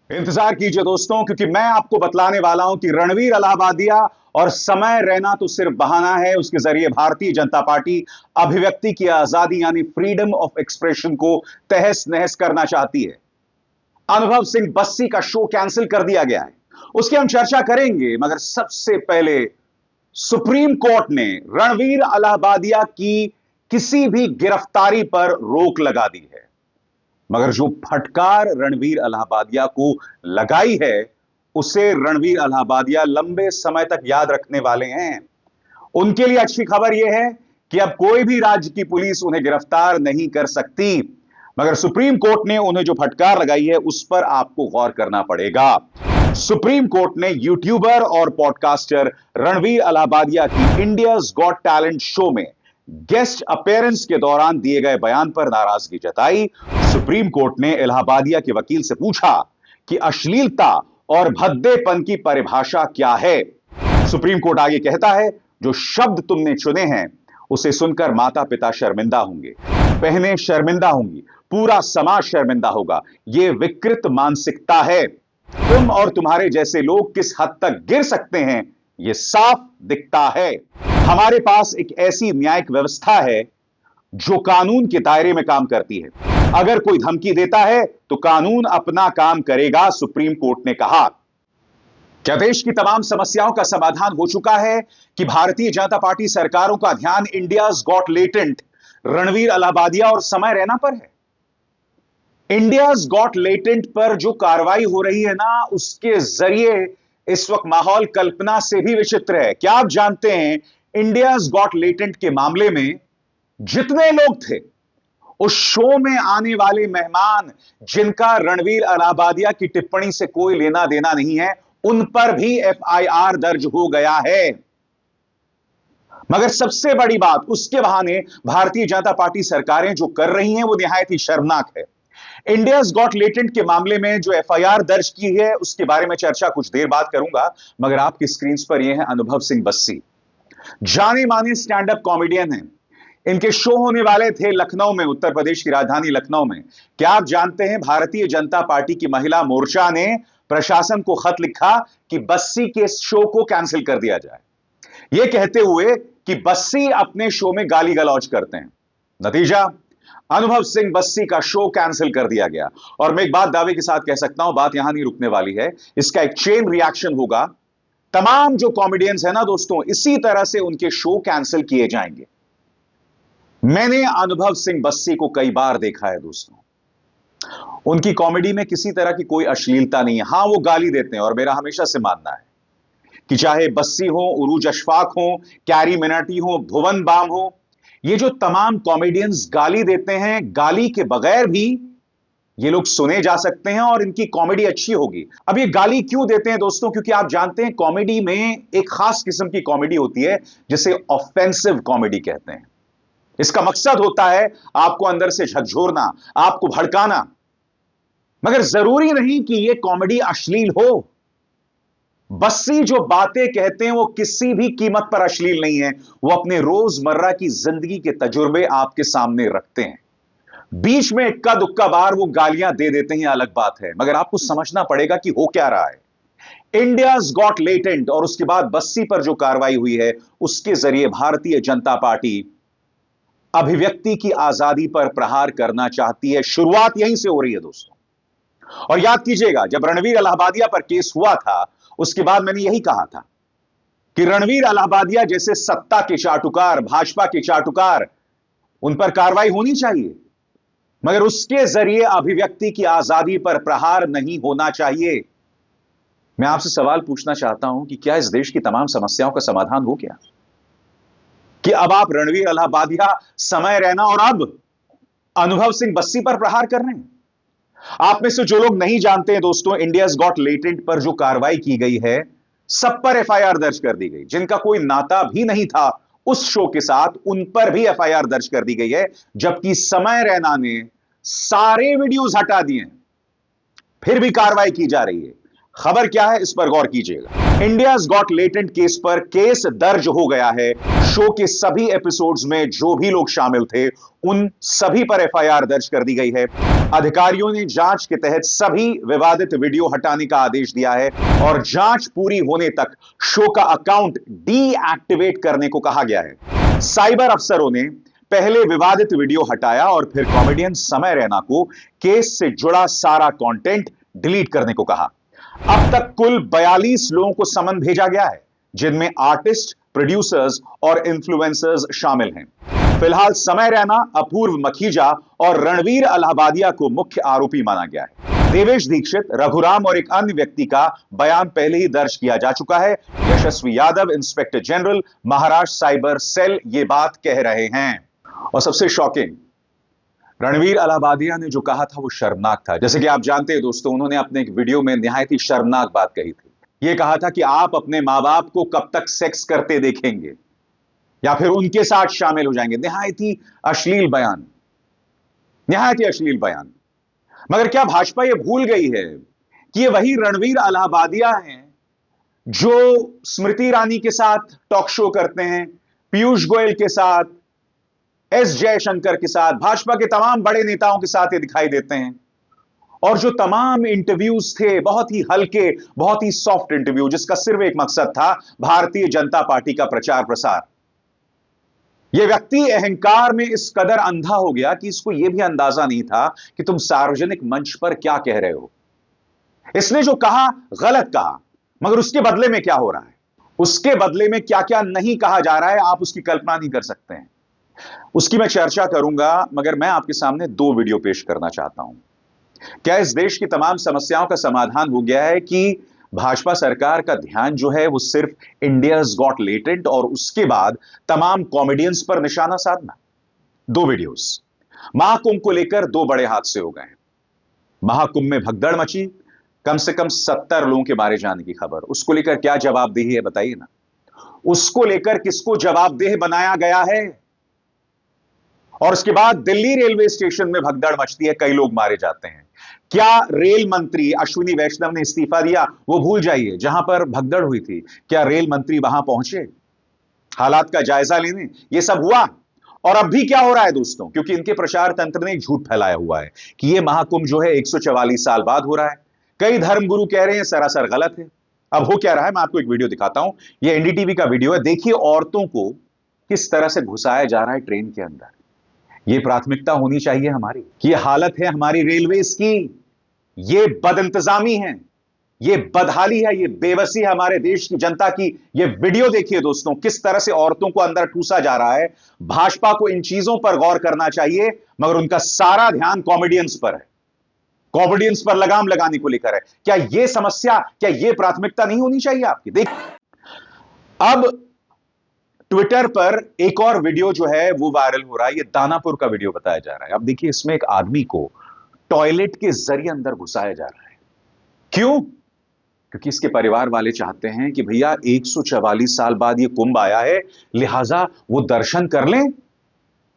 इंतजार कीजिए दोस्तों, क्योंकि मैं आपको बतलाने वाला हूं कि रणवीर अलाहाबादिया और समय रैना तो सिर्फ बहाना है। उसके जरिए भारतीय जनता पार्टी अभिव्यक्ति की आजादी यानी फ्रीडम ऑफ एक्सप्रेशन को तहस नहस करना चाहती है। अनुभव सिंह बस्सी का शो कैंसिल कर दिया गया है, उसकी हम चर्चा करेंगे। मगर सबसे पहले सुप्रीम कोर्ट ने रणवीर अलाहाबादिया की किसी भी गिरफ्तारी पर रोक लगा दी है। मगर जो फटकार रणवीर अलाहाबादिया को लगाई है, उसे रणवीर अलाहाबादिया लंबे समय तक याद रखने वाले हैं। उनके लिए अच्छी खबर यह है कि अब कोई भी राज्य की पुलिस उन्हें गिरफ्तार नहीं कर सकती। मगर सुप्रीम कोर्ट ने उन्हें जो फटकार लगाई है, उस पर आपको गौर करना पड़ेगा। सुप्रीम कोर्ट ने यूट्यूबर और पॉडकास्टर रणवीर अलाहाबादिया की इंडियाज गॉट टैलेंट शो में गेस्ट अपीयरेंस के दौरान दिए गए बयान पर नाराजगी जताई। सुप्रीम कोर्ट ने इलाहाबादिया के वकील से पूछा कि अश्लीलता और भद्देपन की परिभाषा क्या है। सुप्रीम कोर्ट आगे कहता है, जो शब्द तुमने चुने हैं उसे सुनकर माता पिता शर्मिंदा होंगे, बहनें शर्मिंदा होंगी, पूरा समाज शर्मिंदा होगा। यह विकृत मानसिकता है। तुम और तुम्हारे जैसे लोग किस हद तक गिर सकते हैं, यह साफ दिखता है। हमारे पास एक ऐसी न्यायिक व्यवस्था है जो कानून के दायरे में काम करती है। अगर कोई धमकी देता है तो कानून अपना काम करेगा, सुप्रीम कोर्ट ने कहा। क्या देश की तमाम समस्याओं का समाधान हो चुका है कि भारतीय जनता पार्टी सरकारों का ध्यान India's Got Latent Ranveer Allahbadia और समय रैना पर है? इंडियाज गॉट लेटेंट पर जो कार्रवाई हो रही है ना, उसके जरिए इस वक्त माहौल कल्पना से भी विचित्र है। क्या आप जानते हैं, इंडियाज गॉट लेटेंट के मामले में जितने लोग थे उस शो में आने वाले मेहमान, जिनका रणवीर अलाहाबादिया की टिप्पणी से कोई लेना देना नहीं है, उन पर भी एफआईआर दर्ज हो गया है। मगर सबसे बड़ी बात, उसके बहाने भारतीय जनता पार्टी सरकारें जो कर रही हैं वो निहायत ही शर्मनाक है। इंडियाज गॉट लेटेंट के मामले में जो एफआईआर दर्ज की है, उसके बारे में चर्चा कुछ देर बाद करूंगा। मगर आपकी स्क्रीन पर यह है अनुभव सिंह बस्सी, जाने माने स्टैंड अप कॉमेडियन हैं। इनके शो होने वाले थे लखनऊ में, उत्तर प्रदेश की राजधानी लखनऊ में। क्या आप जानते हैं, भारतीय जनता पार्टी की महिला मोर्चा ने प्रशासन को खत लिखा कि बस्सी के शो को कैंसिल कर दिया जाए, यह कहते हुए कि बस्सी अपने शो में गाली गलौज करते हैं। नतीजा, अनुभव सिंह बस्सी का शो कैंसिल कर दिया गया। और मैं एक बात दावे के साथ कह सकता हूं, बात यहां नहीं रुकने वाली है, इसका एक चेन रिएक्शन होगा। तमाम जो कॉमेडियंस है ना दोस्तों, इसी तरह से उनके शो कैंसिल किए जाएंगे। मैंने अनुभव सिंह बस्सी को कई बार देखा है दोस्तों, उनकी कॉमेडी में किसी तरह की कोई अश्लीलता नहीं है। हां, वो गाली देते हैं, और मेरा हमेशा से मानना है कि चाहे बस्सी हो, उरूज अशफाक हो, कैरी मिनाटी हो, भुवन बाम हो, ये जो तमाम कॉमेडियंस गाली देते हैं, गाली के बगैर भी ये लोग सुने जा सकते हैं और इनकी कॉमेडी अच्छी होगी। अब ये गाली क्यों देते हैं दोस्तों? क्योंकि आप जानते हैं, कॉमेडी में एक खास किस्म की कॉमेडी होती है जिसे ऑफेंसिव कॉमेडी कहते हैं। इसका मकसद होता है आपको अंदर से झकझोरना, आपको भड़काना। मगर जरूरी नहीं कि यह कॉमेडी अश्लील हो। बस्सी जो बातें कहते हैं वो किसी भी कीमत पर अश्लील नहीं है। वो अपने रोजमर्रा की जिंदगी के तजुर्बे आपके सामने रखते हैं। बीच में इक्का दुक्का बार वो गालियां दे देते हैं, अलग बात है। मगर आपको समझना पड़ेगा कि हो क्या रहा है। इंडियाज गॉट लेटेंट और उसके बाद बस्सी पर जो कार्रवाई हुई है, उसके जरिए भारतीय जनता पार्टी अभिव्यक्ति की आजादी पर प्रहार करना चाहती है। शुरुआत यहीं से हो रही है दोस्तों। और याद कीजिएगा, जब रणवीर अलाहाबादिया पर केस हुआ था, उसके बाद मैंने यही कहा था कि रणवीर अलाहाबादिया जैसे सत्ता के चाटुकार, भाजपा के चाटुकार, उन पर कार्रवाई होनी चाहिए, मगर उसके जरिए अभिव्यक्ति की आजादी पर प्रहार नहीं होना चाहिए। मैं आपसे सवाल पूछना चाहता हूं कि क्या इस देश की तमाम समस्याओं का समाधान हो गया? कि अब आप रणवीर अलाहाबादिया, समय रैना और अब अनुभव सिंह बस्सी पर प्रहार कर रहे हैं? आप में से जो लोग नहीं जानते हैं दोस्तों, इंडियाज गॉट लेटेंट पर जो कार्रवाई की गई है, सब पर एफआईआर दर्ज कर दी गई। जिनका कोई नाता भी नहीं था उस शो के साथ, उन पर भी एफआईआर दर्ज कर दी गई है। जबकि समय रैना ने सारे वीडियोस हटा दिए, फिर भी कार्रवाई की जा रही है। खबर क्या है, इस पर गौर कीजिएगा। इंडियाज गॉट लेटेंट केस पर केस दर्ज हो गया है। शो के सभी एपिसोड्स में जो भी लोग शामिल थे उन सभी पर एफआईआर दर्ज कर दी गई है। अधिकारियों ने जांच के तहत सभी विवादित वीडियो हटाने का आदेश दिया है और जांच पूरी होने तक शो का अकाउंट डीएक्टिवेट करने को कहा गया है। साइबर अफसरों ने पहले विवादित वीडियो हटाया और फिर कॉमेडियन समय रैना को केस से जुड़ा सारा कंटेंट डिलीट करने को कहा। अब तक कुल 42 लोगों को समन भेजा गया है, जिनमें आर्टिस्ट, प्रोड्यूसर्स और इन्फ्लुएंसर्स शामिल हैं। फिलहाल समय रैना, अपूर्व मखीजा और रणवीर अलाहाबादिया को मुख्य आरोपी माना गया है। देवेश दीक्षित, रघुराम और एक अन्य व्यक्ति का बयान पहले ही दर्ज किया जा चुका है। Yashasvi Yadav, inspector general, Maharashtra cyber cell, ये बात कह रहे हैं। और सबसे शॉकिंग, रणवीर अलाहाबादिया ने जो कहा था वो शर्मनाक था। जैसे कि आप जानते हैं दोस्तों, उन्होंने अपने एक वीडियो में निहायत ही शर्मनाक बात कही थी। ये कहा था कि आप अपने मां बाप को कब तक सेक्स करते देखेंगे या फिर उनके साथ शामिल हो जाएंगे। निहायत ही अश्लील बयान, निहायत ही अश्लील बयान। मगर क्या भाजपा ये भूल गई है कि ये वही रणवीर अलाहाबादिया हैं जो स्मृति ईरानी के साथ टॉक शो करते हैं, पीयूष गोयल के साथ, एस जयशंकर के साथ, भाजपा के तमाम बड़े नेताओं के साथ ये दिखाई देते हैं। और जो तमाम इंटरव्यूज थे, बहुत ही हल्के, बहुत ही सॉफ्ट इंटरव्यू, जिसका सिर्फ एक मकसद था, भारतीय जनता पार्टी का प्रचार प्रसार। यह व्यक्ति अहंकार में इस कदर अंधा हो गया कि इसको यह भी अंदाजा नहीं था कि तुम सार्वजनिक मंच पर क्या कह रहे हो। इसने जो कहा गलत कहा, मगर उसके बदले में क्या हो रहा है, उसके बदले में क्या क्या नहीं कहा जा रहा है, आप उसकी कल्पना नहीं कर सकते हैं। उसकी मैं चर्चा करूंगा, मगर मैं आपके सामने दो वीडियो पेश करना चाहता हूं। क्या इस देश की तमाम समस्याओं का समाधान हो गया है कि भाजपा सरकार का ध्यान जो है वो सिर्फ इंडियाज गॉट लेटेंट और उसके बाद तमाम कॉमेडियंस पर निशाना साधना? दो वीडियोस। महाकुंभ को लेकर दो बड़े हादसे हो गए। महाकुंभ में भगदड़ मची, कम से कम 70 लोगों के मारे जाने की खबर। उसको लेकर क्या जवाबदेही है बताइए ना। उसको लेकर किसको जवाबदेह बनाया गया है? और उसके बाद दिल्ली रेलवे स्टेशन में भगदड़ मचती है, कई लोग मारे जाते हैं। क्या रेल मंत्री अश्विनी वैष्णव ने इस्तीफा दिया? वो भूल जाइए, जहां पर भगदड़ हुई थी क्या रेल मंत्री वहां पहुंचे हालात का जायजा लेने? यह सब हुआ। और अब भी क्या हो रहा है दोस्तों, क्योंकि इनके प्रचार तंत्र ने एक झूठ फैलाया हुआ है कि यह महाकुंभ जो है 144 साल बाद हो रहा है। कई धर्मगुरु कह रहे हैं सरासर गलत है। अब हो क्या रहा है, मैं आपको एक वीडियो दिखाता हूं। यह एनडीटीवी का वीडियो है। देखिए औरतों को किस तरह से घुसाया जा रहा है ट्रेन के अंदर। यह प्राथमिकता होनी चाहिए हमारी कि यह हालत है हमारी रेलवेज की, यह बदइंतजामी है, यह बदहाली है, यह बेबसी है हमारे देश की जनता की। यह वीडियो देखिए दोस्तों, किस तरह से औरतों को अंदर ठूसा जा रहा है। भाजपा को इन चीजों पर गौर करना चाहिए, मगर उनका सारा ध्यान कॉमेडियंस पर है, कॉमेडियंस पर लगाम लगाने को लेकर है। क्या यह समस्या, क्या यह प्राथमिकता नहीं होनी चाहिए आपकी? देखिए अब ट्विटर पर एक और वीडियो जो है वो वायरल हो रहा है। ये दानापुर का वीडियो बताया जा रहा है। अब देखिए इसमें एक आदमी को टॉयलेट के जरिए अंदर घुसाया जा रहा है। क्यों? क्योंकि इसके परिवार वाले चाहते हैं कि भैया 144 साल बाद ये कुंभ आया है, लिहाजा वो दर्शन कर लें।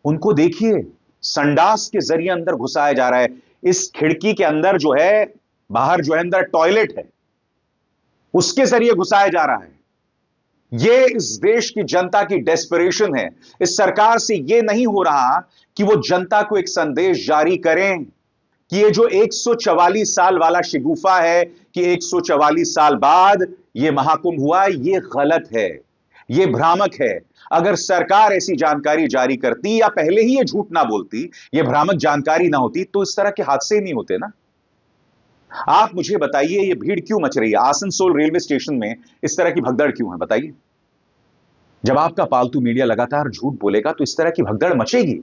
उनको देखिए संडास के जरिए अंदर घुसाया जा रहा है। इस खिड़की के अंदर जो है, बाहर जो है अंदर टॉयलेट है, उसके जरिए घुसाया जा रहा है। यह इस देश की जनता की डेस्परेशन है। इस सरकार से यह नहीं हो रहा कि वो जनता को एक संदेश जारी करें कि ये जो 144 साल वाला शिगुफा है कि 144 साल बाद यह महाकुंभ हुआ, यह गलत है, यह भ्रामक है। अगर सरकार ऐसी जानकारी जारी करती या पहले ही यह झूठ ना बोलती, यह भ्रामक जानकारी ना होती, तो इस तरह के हादसे नहीं होते ना। आप मुझे बताइए यह भीड़ क्यों मच रही है? आसनसोल रेलवे स्टेशन में इस तरह की भगदड़ क्यों है बताइए? जब आपका पालतू मीडिया लगातार झूठ बोलेगा तो इस तरह की भगदड़ मचेगी।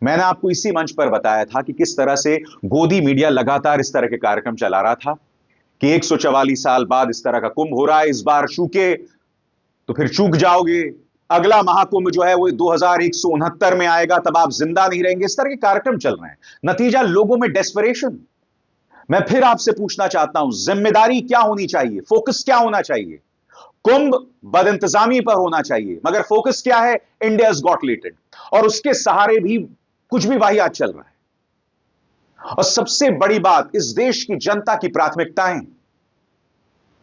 मैंने आपको इसी मंच पर बताया था कि किस तरह से गोदी मीडिया लगातार इस तरह के कार्यक्रम चला रहा था कि 144 साल बाद इस तरह का कुंभ हो रहा है, इस बार चूके तो फिर चूक जाओगे, अगला महाकुंभ जो है वो 2169 में आएगा, तब आप जिंदा नहीं रहेंगे। इस तरह के कार्यक्रम चल रहे हैं। नतीजा लोगों में डेस्परेशन। मैं फिर आपसे पूछना चाहता हूं, जिम्मेदारी क्या होनी चाहिए, फोकस क्या होना चाहिए? कुंभ बदइंतजामी पर होना चाहिए, मगर फोकस क्या है? India's Got latent. और उसके सहारे भी कुछ भी वाहियात चल रहा है। और सबसे बड़ी बात, इस देश की जनता की प्राथमिकताएं,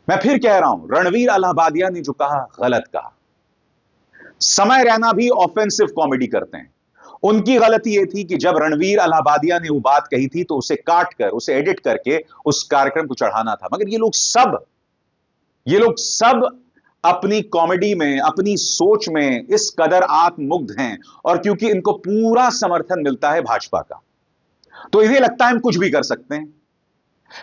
मैं फिर कह रहा हूं, रणवीर अलाहाबादिया ने जो कहा गलत कहा। समय रैना भी ऑफेंसिव कॉमेडी करते हैं। उनकी गलती यह थी कि जब रणवीर अलाहाबादिया ने वो बात कही थी तो उसे काट कर, उसे एडिट करके उस कार्यक्रम को चढ़ाना था। मगर ये लोग सब अपनी कॉमेडी में, अपनी सोच में इस कदर आत्ममुग्ध हैं, और क्योंकि इनको पूरा समर्थन मिलता है भाजपा का, तो इन्हें लगता है हम कुछ भी कर सकते हैं।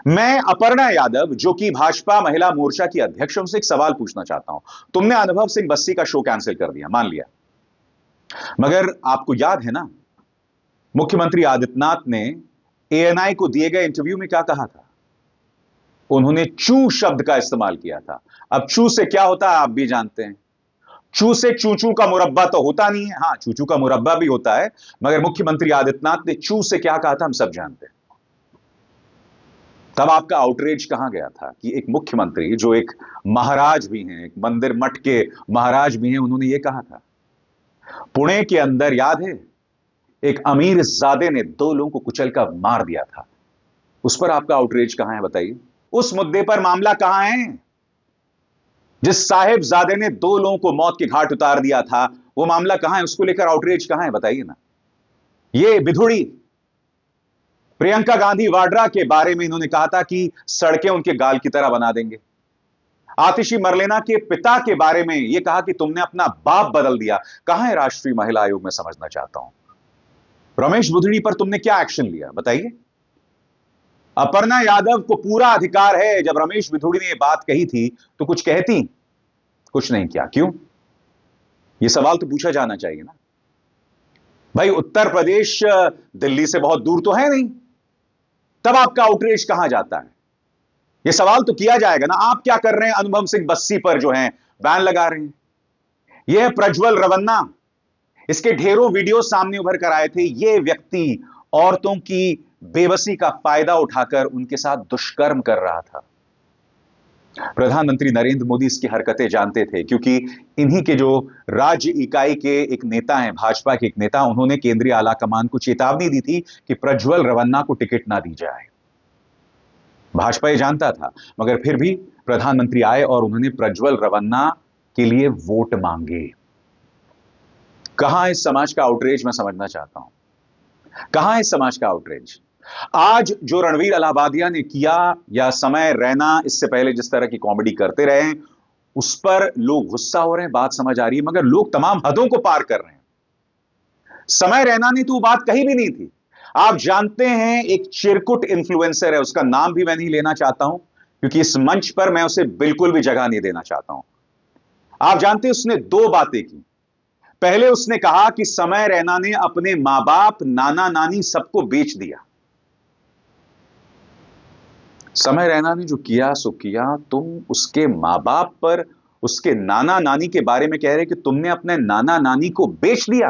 मैं अपर्णा यादव, जो कि भाजपा महिला मोर्चा की अध्यक्ष, उनसे एक सवाल पूछना चाहता हूं। तुमने अनुभव सिंह बस्सी का शो कैंसिल कर दिया, मान लिया, मगर आपको याद है ना, मुख्यमंत्री आदित्यनाथ ने एएनआई को दिए गए इंटरव्यू में क्या कहा था? उन्होंने चू शब्द का इस्तेमाल किया था। अब चू से क्या होता है आप भी जानते हैं। चू से चूचू का मुरब्बा तो होता नहीं है। हां, चूचू का मुरब्बा भी होता है, मगर मुख्यमंत्री आदित्यनाथ ने चू से क्या कहा था हम सब जानते हैं। तब आपका आउटरीच कहां गया था कि एक मुख्यमंत्री, जो एक महाराज भी हैं, एक मंदिर मठ के महाराज भी हैं, उन्होंने यह कहा था। पुणे के अंदर याद है, एक अमीर ज़ादे ने 2 लोगों को कुचलकर मार दिया था। उस पर आपका आउटरीच कहां है बताइए? उस मुद्दे पर मामला कहां है? जिस साहिबजादे ने 2 लोगों को मौत के घाट उतार दिया था, वो मामला कहां है? उसको लेकर आउटरीच कहां है बताइए ना। ये बिधुड़ी प्रियंका गांधी वाड्रा के बारे में इन्होंने कहा था कि सड़कें उनके गाल की तरह बना देंगे। आतिशी मरलेना के पिता के बारे में यह कहा कि तुमने अपना बाप बदल दिया। कहां है राष्ट्रीय महिला आयोग? में समझना चाहता हूं, रमेश बुधड़ी पर तुमने क्या एक्शन लिया बताइए? अपर्णा यादव को पूरा अधिकार है, जब रमेश बिधुड़ी ने यह बात कही थी तो कुछ कहती, कुछ नहीं किया। क्यों? यह सवाल तो पूछा जाना चाहिए ना भाई। उत्तर प्रदेश दिल्ली से बहुत दूर तो है नहीं, तब आपका आउटरीच कहां जाता है? यह सवाल तो किया जाएगा ना। आप क्या कर रहे हैं अनुभव सिंह बस्सी पर, जो है बैन लगा रहे हैं? यह प्रज्वल रवन्ना, इसके ढेरों वीडियो सामने उभर कर आए थे। यह व्यक्ति औरतों की बेबसी का फायदा उठाकर उनके साथ दुष्कर्म कर रहा था। प्रधानमंत्री नरेंद्र मोदी इसकी हरकतें जानते थे, क्योंकि इन्हीं के जो राज्य इकाई के एक नेता हैं, भाजपा के एक नेता, उन्होंने केंद्रीय आला कमान को चेतावनी दी थी कि प्रज्वल रवन्ना को टिकट ना दी जाए। भाजपा ये जानता था, मगर फिर भी प्रधानमंत्री आए और उन्होंने प्रज्वल रवन्ना के लिए वोट मांगे। कहां इस समाज का आउटरीच? मैं समझना चाहता हूं, कहां इस समाज का आउटरीच? आज जो रणवीर अलाहाबादिया ने किया, या समय रैना इससे पहले जिस तरह की कॉमेडी करते रहे, उस पर लोग गुस्सा हो रहे हैं, बात समझ आ रही है, मगर लोग तमाम हदों को पार कर रहे हैं। समय रैना ने तो वो बात कही भी नहीं थी। आप जानते हैं, एक चिरकुट इन्फ्लुएंसर है, उसका नाम भी मैं नहीं लेना चाहता हूं, क्योंकि इस मंच पर मैं उसे बिल्कुल भी जगह नहीं देना चाहता हूं। आप जानते हैं उसने 2 बातें की। पहले उसने कहा कि समय रैना ने अपने मां बाप, नाना नानी सबको बेच दिया। समय रैना ने जो किया सो किया। तुम उसके मां बाप पर, उसके नाना नानी के बारे में कह रहे कि तुमने अपने नाना नानी को बेच दिया।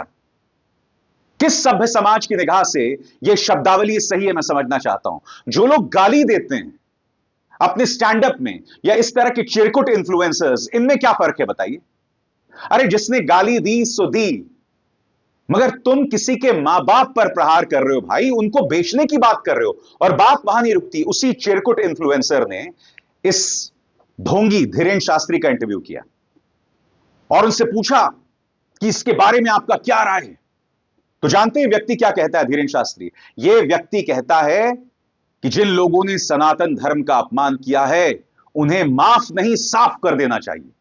किस सभ्य समाज की निगाह से यह शब्दावली सही है, मैं समझना चाहता हूं। जो लोग गाली देते हैं अपने स्टैंड अप में, या इस तरह के चिरकुट इन्फ्लुएंसर्स, इनमें क्या फर्क है बताइए? अरे जिसने गाली दी सो दी, मगर तुम किसी के मां बाप पर प्रहार कर रहे हो भाई, उनको बेचने की बात कर रहे हो। और बात वहां नहीं रुकती। उसी चिरकुट इन्फ्लुएंसर ने इस ढोंगी धीरेन्द्र शास्त्री का इंटरव्यू किया और उनसे पूछा कि इसके बारे में आपका क्या राय है। तो जानते हैं व्यक्ति क्या कहता है धीरेन्द्र शास्त्री? यह व्यक्ति कहता है कि जिन लोगों ने सनातन धर्म का अपमान किया है, उन्हें माफ नहीं, साफ कर देना चाहिए।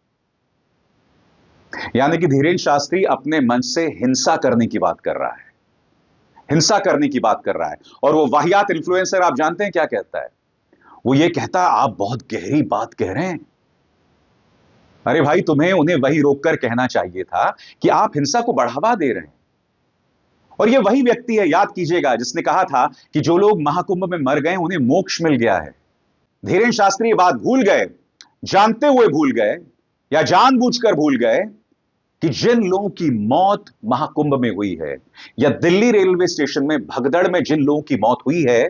यानी कि धीरेन्द्र शास्त्री अपने मन से हिंसा करने की बात कर रहा है, हिंसा करने की बात कर रहा है। और वो वाहियात इन्फ्लुएंसर आप जानते हैं क्या कहता है? वो ये कहता है, आप बहुत गहरी बात कह रहे हैं। अरे भाई, तुम्हें उन्हें वही रोककर कहना चाहिए था कि आप हिंसा को बढ़ावा दे रहे हैं। और ये वही व्यक्ति है, याद कीजिएगा, जिसने कहा था कि जो लोग महाकुंभ में मर गए उन्हें मोक्ष मिल गया है। धीरेन्द्र शास्त्री ये बात भूल गए, जानते हुए भूल गए या जानबूझकर भूल गए, कि जिन लोगों की मौत महाकुंभ में हुई है, या दिल्ली रेलवे स्टेशन में भगदड़ में जिन लोगों की मौत हुई है,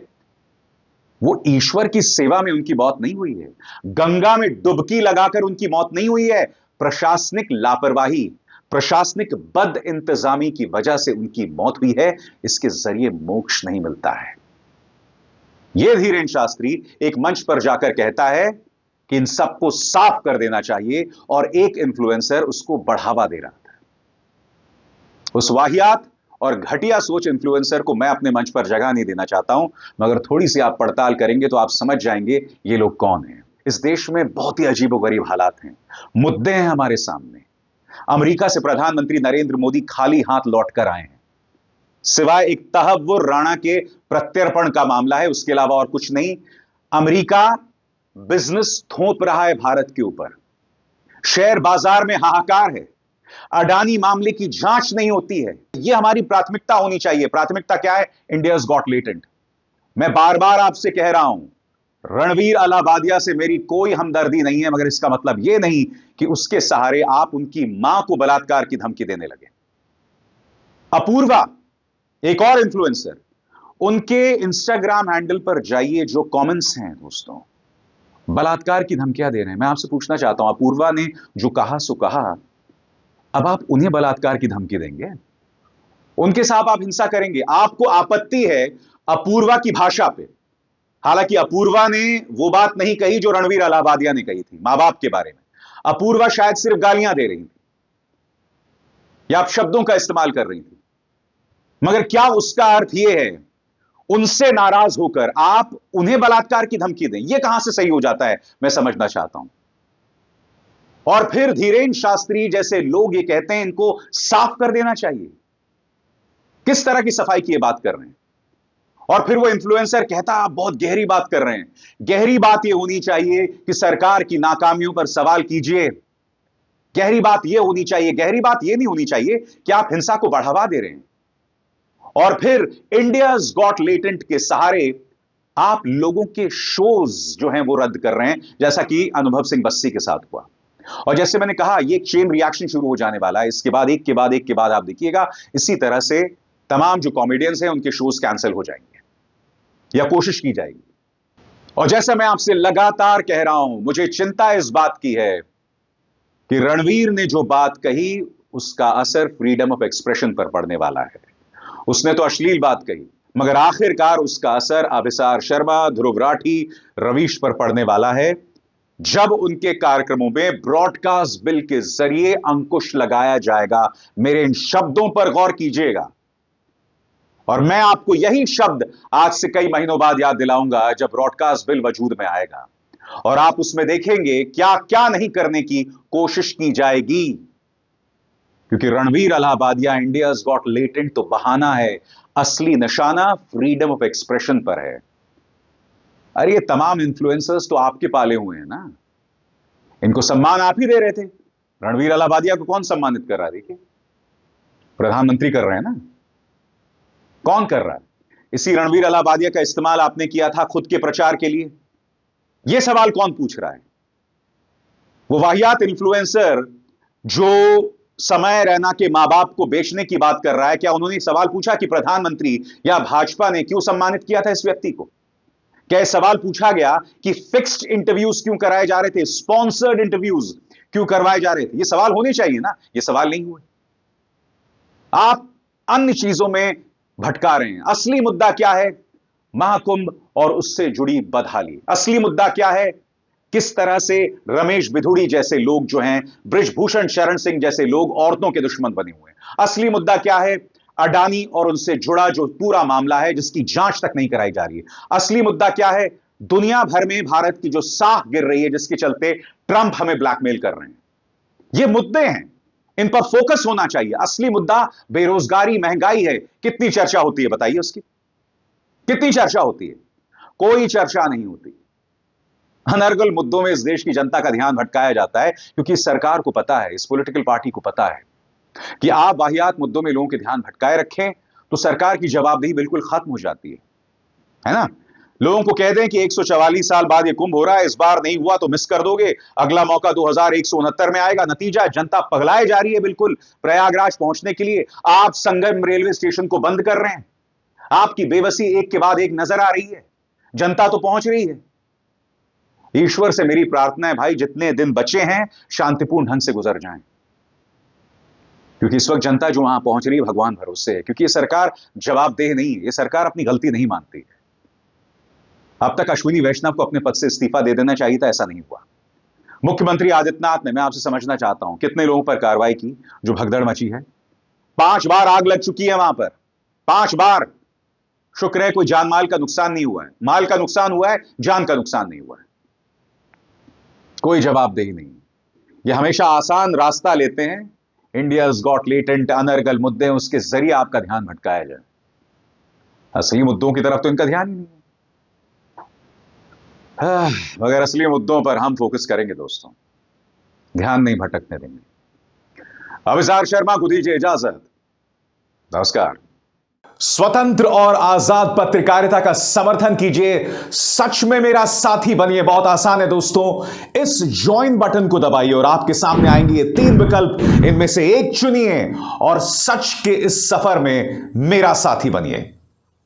वो ईश्वर की सेवा में उनकी मौत नहीं हुई है, गंगा में डुबकी लगाकर उनकी मौत नहीं हुई है। प्रशासनिक लापरवाही, प्रशासनिक बद इंतजामी की वजह से उनकी मौत हुई है। इसके जरिए मोक्ष नहीं मिलता है। यह धीरेन्द्र शास्त्री एक मंच पर जाकर कहता है कि इन सबको साफ कर देना चाहिए, और एक इन्फ्लुएंसर उसको बढ़ावा दे रहा था। उस वाहियात और घटिया सोच इन्फ्लुएंसर को मैं अपने मंच पर जगह नहीं देना चाहता हूं, मगर थोड़ी सी आप पड़ताल करेंगे तो आप समझ जाएंगे ये लोग कौन हैं। इस देश में बहुत ही अजीबोगरीब हालात हैं, मुद्दे हैं हमारे सामने। अमेरिका से प्रधानमंत्री नरेंद्र मोदी खाली हाथ लौटकर आए हैं, सिवाय एक तहव्वुर राणा के प्रत्यर्पण का मामला है, उसके अलावा और कुछ नहीं। अमेरिका बिजनेस थोप रहा है भारत के ऊपर, शेयर बाजार में हाहाकार है, अडानी मामले की जांच नहीं होती है। यह हमारी प्राथमिकता होनी चाहिए। प्राथमिकता क्या है? India's Got latent. मैं बार बार आपसे कह रहा हूं, रणवीर अलाहाबादिया से मेरी कोई हमदर्दी नहीं है, मगर इसका मतलब यह नहीं कि उसके सहारे आप उनकी मां को बलात्कार की धमकी देने लगे। अपूर्वा, एक और इन्फ्लुएंसर, उनके इंस्टाग्राम हैंडल पर जाइए, जो कमेंट्स हैं दोस्तों, बलात्कार की धमकियां दे रहे हैं। मैं आपसे पूछना चाहता हूं, अपूर्वा ने जो कहा सो कहा, अब आप उन्हें बलात्कार की धमकी देंगे? उनके साथ आप हिंसा करेंगे? आपको आपत्ति है अपूर्वा की भाषा पे, हालांकि अपूर्वा ने वो बात नहीं कही जो रणवीर अलाहाबादिया ने कही थी मां बाप के बारे में। अपूर्वा शायद सिर्फ गालियां दे रही थी या आप शब्दों का इस्तेमाल कर रही थी, मगर क्या उसका अर्थ यह है उनसे नाराज होकर आप उन्हें बलात्कार की धमकी दें? यह कहां से सही हो जाता है, मैं समझना चाहता हूं। और फिर धीरेन्द्र शास्त्री जैसे लोग ये कहते हैं इनको साफ कर देना चाहिए। किस तरह की सफाई की ये बात कर रहे हैं? और फिर वो इन्फ्लुएंसर कहता आप बहुत गहरी बात कर रहे हैं। गहरी बात यह होनी चाहिए कि सरकार की नाकामियों पर सवाल कीजिए। गहरी बात यह होनी चाहिए, गहरी बात यह नहीं होनी चाहिए कि आप हिंसा को बढ़ावा दे रहे हैं। और फिर इंडियाज गॉट लेटेंट के सहारे आप लोगों के शोज जो हैं वो रद्द कर रहे हैं, जैसा कि अनुभव सिंह बस्सी के साथ हुआ। और जैसे मैंने कहा, ये चेन रिएक्शन शुरू हो जाने वाला है। इसके बाद एक के बाद एक के बाद आप देखिएगा, इसी तरह से तमाम जो कॉमेडियंस हैं उनके शोज कैंसिल हो जाएंगे या कोशिश की जाएगी। और जैसा मैं आपसे लगातार कह रहा हूं, मुझे चिंता इस बात की है कि रणवीर ने जो बात कही उसका असर फ्रीडम ऑफ एक्सप्रेशन पर पड़ने वाला है। उसने तो अश्लील बात कही, मगर आखिरकार उसका असर अभिसार शर्मा, ध्रुव राठी, रवीश पर पड़ने वाला है, जब उनके कार्यक्रमों में ब्रॉडकास्ट बिल के जरिए अंकुश लगाया जाएगा। मेरे इन शब्दों पर गौर कीजिएगा, और मैं आपको यही शब्द आज से कई महीनों बाद याद दिलाऊंगा जब ब्रॉडकास्ट बिल वजूद में आएगा, और आप उसमें देखेंगे क्या क्या नहीं करने की कोशिश की जाएगी। क्योंकि Ranveer Allahbadia, India's Got Latent तो बहाना है, असली निशाना फ्रीडम ऑफ एक्सप्रेशन पर है। अरे ये तमाम इन्फ्लुएंसर्स तो आपके पाले हुए हैं ना, इनको सम्मान आप ही दे रहे थे। रणवीर अलाहाबादिया को कौन सम्मानित कर रहा है? देखिए, प्रधानमंत्री कर रहे हैं ना। कौन कर रहा है? इसी रणवीर अलाहाबादिया का इस्तेमाल आपने किया था खुद के प्रचार के लिए। यह सवाल कौन पूछ रहा है? वो वाहियात इन्फ्लुएंसर जो समय रैना के मां बाप को बेचने की बात कर रहा है, क्या उन्होंने सवाल पूछा कि प्रधानमंत्री या भाजपा ने क्यों सम्मानित किया था इस व्यक्ति को? क्या यह सवाल पूछा गया कि फिक्स्ड इंटरव्यूज क्यों कराए जा रहे थे, स्पॉन्सर्ड इंटरव्यूज क्यों करवाए जा रहे थे? यह सवाल होने चाहिए ना, यह सवाल नहीं हुए। आप अन्य चीजों में भटका रहे हैं। असली मुद्दा क्या है? महाकुंभ और उससे जुड़ी बदहाली। असली मुद्दा क्या है? किस तरह से रमेश बिधूड़ी जैसे लोग जो हैं, बृजभूषण शरण सिंह जैसे लोग औरतों के दुश्मन बने हुए हैं। असली मुद्दा क्या है? अडानी और उनसे जुड़ा जो पूरा मामला है जिसकी जांच तक नहीं कराई जा रही है। असली मुद्दा क्या है? दुनिया भर में भारत की जो साख गिर रही है, जिसके चलते ट्रंप हमें ब्लैकमेल कर रहे हैं। ये मुद्दे हैं, इन पर फोकस होना चाहिए। असली मुद्दा बेरोजगारी, महंगाई है। कितनी चर्चा होती है बताइए उसकी? कितनी चर्चा होती है? कोई चर्चा नहीं होती। अनर्गल मुद्दों में इस देश की जनता का ध्यान भटकाया जाता है, क्योंकि इस सरकार को पता है, इस पॉलिटिकल पार्टी को पता है कि आप वाहियात मुद्दों में लोगों के ध्यान भटकाए रखें तो सरकार की जवाबदेही बिल्कुल खत्म हो जाती है ना? लोगों को कह दें कि 144 साल बाद ये कुंभ हो रहा है, इस बार नहीं हुआ तो मिस कर दोगे, अगला मौका 2169 में आएगा। नतीजा, जनता पगलाए जा रही है बिल्कुल प्रयागराज पहुंचने के लिए। आप संगम रेलवे स्टेशन को बंद कर रहे हैं। आपकी बेबसी एक के बाद एक नजर आ रही है। जनता तो पहुंच रही है। ईश्वर से मेरी प्रार्थना है भाई, जितने दिन बचे हैं शांतिपूर्ण ढंग से गुजर जाएं, क्योंकि इस वक्त जनता जो वहां पहुंच रही है भगवान भरोसे है। क्योंकि ये सरकार जवाबदेह नहीं है, ये सरकार अपनी गलती नहीं मानती। अब तक अश्विनी वैष्णव को अपने पद से इस्तीफा दे देना चाहिए था, ऐसा नहीं हुआ। मुख्यमंत्री आदित्यनाथ ने, मैं आपसे समझना चाहता हूं, कितने लोगों पर कार्रवाई की जो भगदड़ मची है? 5 बार आग लग चुकी है वहां पर, 5 बार। शुक्र है कोई जान माल का नुकसान नहीं हुआ है, माल का नुकसान हुआ है, जान का नुकसान नहीं हुआ है। कोई जवाबदेही नहीं। ये हमेशा आसान रास्ता लेते हैं, इंडियाज गॉट लेटेंट अनर्गल मुद्दे, उसके जरिए आपका ध्यान भटकाया जाए। असली मुद्दों की तरफ तो इनका ध्यान ही नहीं है। मगर असली मुद्दों पर हम फोकस करेंगे दोस्तों, ध्यान नहीं भटकने देंगे। अभिसार शर्मा को दीजिए इजाजत। नमस्कार। स्वतंत्र और आजाद पत्रकारिता का समर्थन कीजिए, सच में मेरा साथी बनिए। बहुत आसान है दोस्तों, इस ज्वाइन बटन को दबाइए और आपके सामने आएंगे ये 3 विकल्प, इनमें से एक चुनिए और सच के इस सफर में मेरा साथी बनिए।